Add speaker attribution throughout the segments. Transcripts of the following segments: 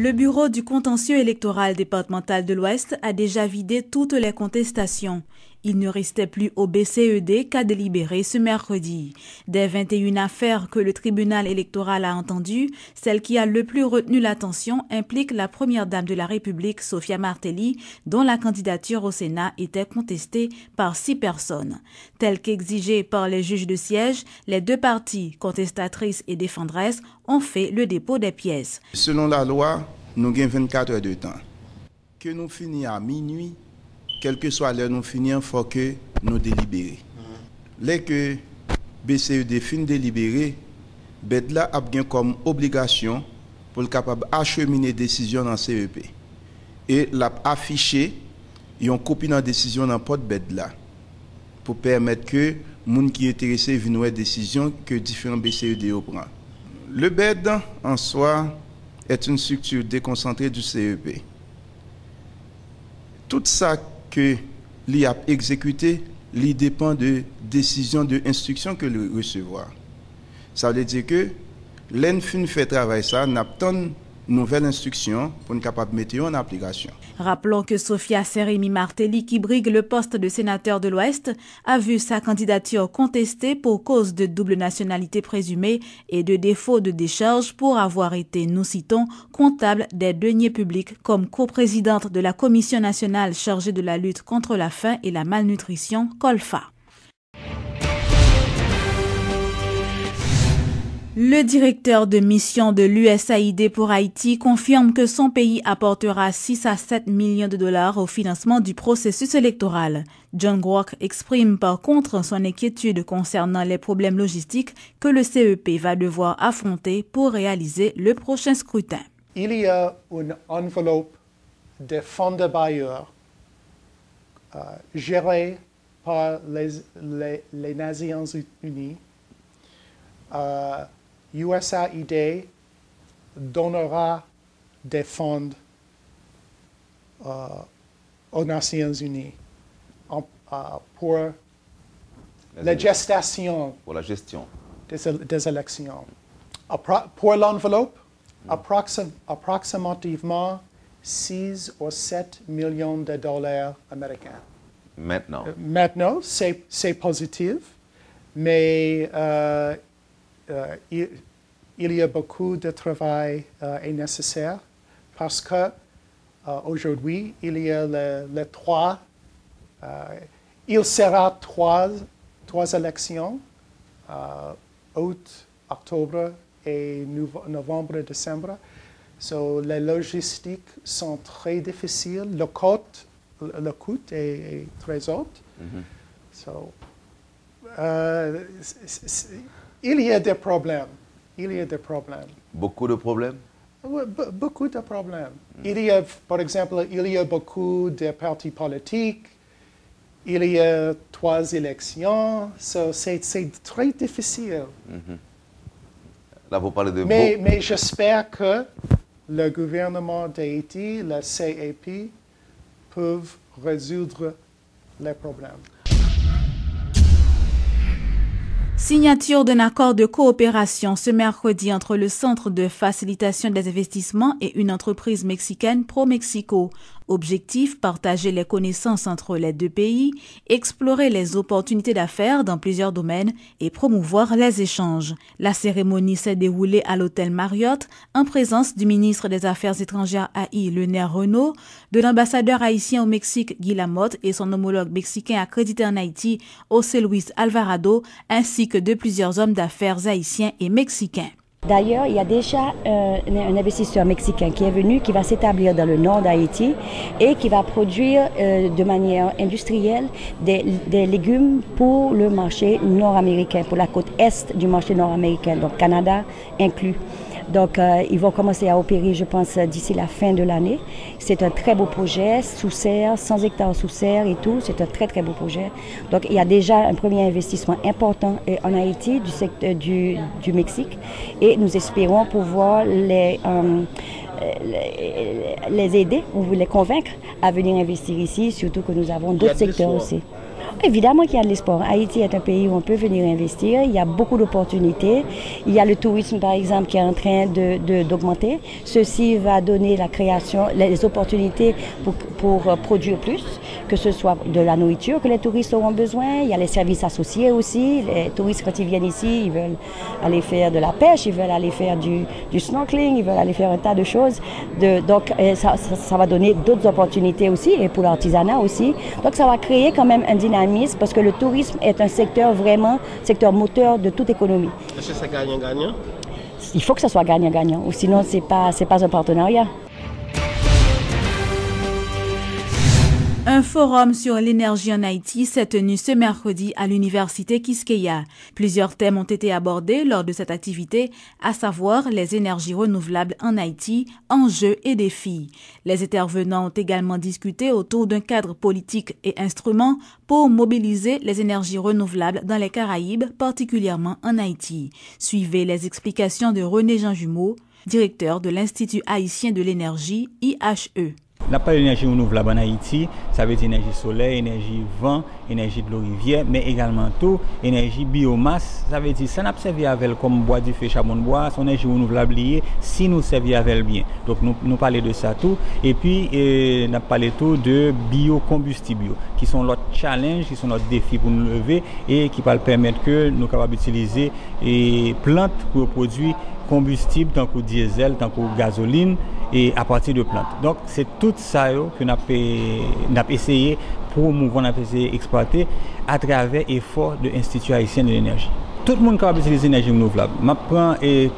Speaker 1: Le bureau du contentieux électoral départemental de l'Ouest a déjà vidé toutes les contestations. Il ne restait plus au BCED qu'à délibérer ce mercredi. Des 21 affaires que le tribunal électoral a entendues, celle qui a le plus retenu l'attention implique la première dame de la République, Sophia Martelly, dont la candidature au Sénat était contestée par 6 personnes. Tel qu'exigé par les juges de siège, les deux parties, contestatrices et défendresses, ont fait le dépôt des pièces.
Speaker 2: Selon la loi, nous avons 24 heures de temps. Que nous finissions à minuit, quelle que soit l'heure nous finissons, il faut que nous délibérions. Dès que BCED finit délibérer, BEDLA a bien comme obligation pour le capable acheminer décision dans CEP. Et l'a affiché une copie de décision dans le porte BEDLA pour permettre que les gens qui sont intéressés viennent voir décision que différents BCED prennent. Le BED en soi est une structure déconcentrée du CEP. Tout ça que l'IA a exécuté, il dépend de décision de instruction que le recevoir. Ça veut dire que l'ENFIN fait travail ça, n'a pas une nouvelle instruction pour être capable de mettre en application.
Speaker 1: Rappelons que Sophia Serimi Martelly, qui brigue le poste de sénateur de l'Ouest, a vu sa candidature contestée pour cause de double nationalité présumée et de défaut de décharge pour avoir été, nous citons, comptable des deniers publics comme coprésidente de la Commission nationale chargée de la lutte contre la faim et la malnutrition, COLFA. Le directeur de mission de l'USAID pour Haïti confirme que son pays apportera 6 à 7 millions de dollars au financement du processus électoral. John Gwok exprime par contre son inquiétude concernant les problèmes logistiques que le CEP va devoir affronter pour réaliser le prochain scrutin.
Speaker 3: Il y a une enveloppe de fonds de bailleurs gérée par les Nations Unies. USAID donnera des fonds aux Nations Unies pour la gestation.
Speaker 4: Pour la gestion
Speaker 3: des élections. Pour l'enveloppe, approximativement 6 ou 7 millions de dollars américains. Maintenant, c'est positif, mais il y a beaucoup de travail est nécessaire parce que aujourd'hui il y a il sera trois élections, août, octobre et novembre et décembre. So, les logistiques sont très difficiles, le coût est très haut. So, il y a des problèmes.
Speaker 4: Beaucoup de problèmes?
Speaker 3: Oui, beaucoup de problèmes. Il y a, par exemple, beaucoup de partis politiques. Il y a 3 élections. So, c'est très difficile.
Speaker 4: Là, vous parlez de...
Speaker 3: Mais j'espère que le gouvernement d'Haïti, le CEP, peuvent résoudre les problèmes.
Speaker 1: Signature d'un accord de coopération ce mercredi entre le Centre de facilitation des investissements et une entreprise mexicaine pro-Mexico. Objectif, partager les connaissances entre les deux pays, explorer les opportunités d'affaires dans plusieurs domaines et promouvoir les échanges. La cérémonie s'est déroulée à l'hôtel Marriott en présence du ministre des Affaires étrangères AI, Leonel Renault, de l'ambassadeur haïtien au Mexique, Guy Lamotte, et son homologue mexicain accrédité en Haïti, José Luis Alvarado, ainsi que de plusieurs hommes d'affaires haïtiens et mexicains.
Speaker 5: D'ailleurs, il y a déjà un investisseur mexicain qui est venu, qui va s'établir dans le nord d'Haïti et qui va produire de manière industrielle des légumes pour le marché nord-américain, pour la côte est du marché nord-américain, donc Canada inclus. Donc, ils vont commencer à opérer, je pense, d'ici la fin de l'année. C'est un très beau projet, sous serre, 100 hectares sous serre et tout. C'est un très, très beau projet. Donc, il y a déjà un premier investissement important en Haïti du secteur du Mexique. Et nous espérons pouvoir les aider ou les convaincre à venir investir ici, surtout que nous avons d'autres secteurs aussi. Évidemment qu'il y a de l'espoir. Haïti est un pays où on peut venir investir. Il y a beaucoup d'opportunités. Il y a le tourisme, par exemple, qui est en train d'augmenter. Ceci va donner la création, les opportunités pour produire plus, que ce soit de la nourriture que les touristes auront besoin. Il y a les services associés aussi. Les touristes, quand ils viennent ici, ils veulent aller faire de la pêche, ils veulent aller faire du snorkeling, ils veulent aller faire un tas de choses. Donc, ça va donner d'autres opportunités aussi, et pour l'artisanat aussi. Donc, ça va créer quand même un dynamisme, parce que le tourisme est un secteur vraiment, secteur moteur de toute économie.
Speaker 6: Est-ce que c'est gagnant-gagnant?
Speaker 5: Il faut que ça soit gagnant-gagnant, ou sinon c'est pas un partenariat.
Speaker 1: Un forum sur l'énergie en Haïti s'est tenu ce mercredi à l'université Quisqueya. Plusieurs thèmes ont été abordés lors de cette activité, à savoir les énergies renouvelables en Haïti, enjeux et défis. Les intervenants ont également discuté autour d'un cadre politique et instruments pour mobiliser les énergies renouvelables dans les Caraïbes, particulièrement en Haïti. Suivez les explications de René Jean Jumeau, directeur de l'Institut haïtien de l'énergie, IHE.
Speaker 7: On n'a pas d'énergie renouvelable en Haïti, ça veut dire énergie solaire, énergie vent, énergie de l'eau rivière, mais également tout, énergie biomasse, ça veut dire ça n'a pas servi avec comme bois du feu, charbon de bois, son énergie renouvelable liée, si nous servi avec bien. Donc nous parlons de ça tout, et puis on a parlé tout de biocombustibles, qui sont notre challenge, qui sont notre défi pour nous lever, et qui va permettre que nous capables d'utiliser et plantes pour produire combustible, tant que diesel, tant que gasoline, et à partir de plantes. Donc c'est tout ça que nous avons essayé pour exploiter à travers l'effort de l'Institut haïtien de l'énergie. Tout le monde est capable d'utiliser l'énergie renouvelable.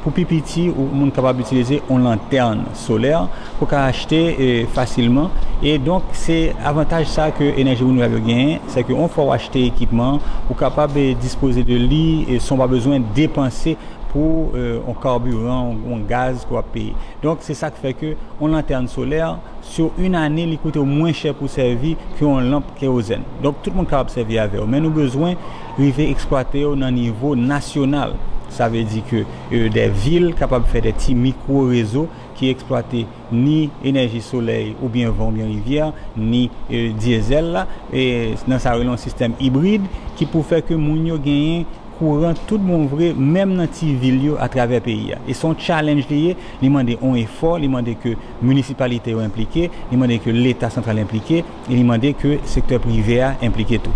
Speaker 7: Pour Pipiti, on est capable d'utiliser une lanterne solaire pour acheter facilement. Et donc, c'est avantage ça que l'énergie renouvelable gagne, c'est qu'on faut acheter équipement, pour capable de disposer de lit et sans pas besoin de dépenser pour un carburant, un gaz qu'on va payer. Donc c'est ça qui fait que une lanterne solaire, sur une année, il coûte moins cher pour servir qu'une lampe kérosène. Donc tout le monde est capable de servir avec. Mais nous avons besoin d'exploiter au niveau national. Ça veut dire que des villes capables de faire des petits micro-réseaux qui exploitent ni énergie soleil ou bien vent ou bien rivière, ni diesel. Là. Et dans ça, il y a un système hybride qui peut faire que nous gagnons courant tout le monde vrai, même dans les villes à travers le pays. Et son challenge lié, il demande un effort, il demande que la municipalité soit impliquée, il demande que l'État central soit impliqué, et il demande que le secteur privé soit impliqué tout.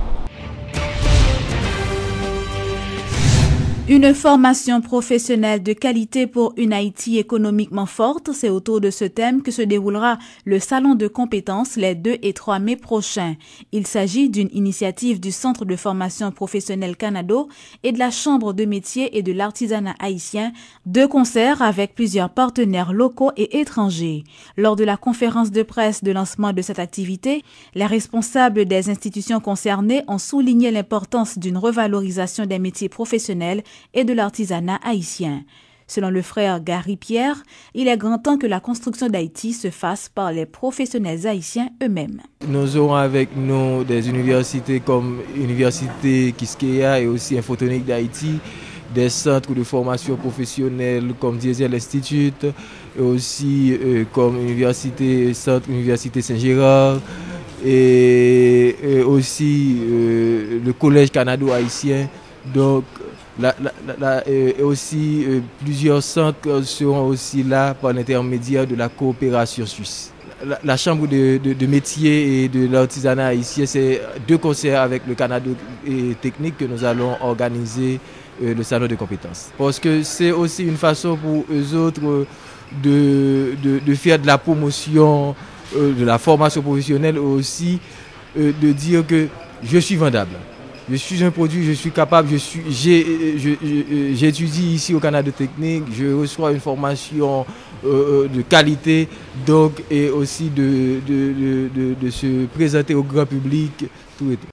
Speaker 1: Une formation professionnelle de qualité pour une Haïti économiquement forte, c'est autour de ce thème que se déroulera le Salon de compétences les 2 et 3 mai prochains. Il s'agit d'une initiative du Centre de formation professionnelle Canado et de la Chambre de métiers et de l'artisanat haïtien, de concert avec plusieurs partenaires locaux et étrangers. Lors de la conférence de presse de lancement de cette activité, les responsables des institutions concernées ont souligné l'importance d'une revalorisation des métiers professionnels et de l'artisanat haïtien. Selon le frère Gary Pierre, il est grand temps que la construction d'Haïti se fasse par les professionnels haïtiens eux-mêmes.
Speaker 8: Nous aurons avec nous des universités comme l'Université Quisqueya et aussi Infotonique d'Haïti, des centres de formation professionnelle comme Diesel Institute, et aussi comme Centre Université Saint-Gérard, et aussi le Collège Canado haïtien. Donc, et aussi plusieurs centres seront aussi là par l'intermédiaire de la coopération suisse. La Chambre de métiers et de l'artisanat haïtien, c'est 2 concerts avec le Canada et technique que nous allons organiser le salon de compétences. Parce que c'est aussi une façon pour eux autres de faire de la promotion, de la formation professionnelle, aussi de dire que je suis vendable. Je suis un produit, je suis capable, j'étudie ici au Canada Technique, je reçois une formation de qualité, donc, et aussi de se présenter au grand public, tout et tout.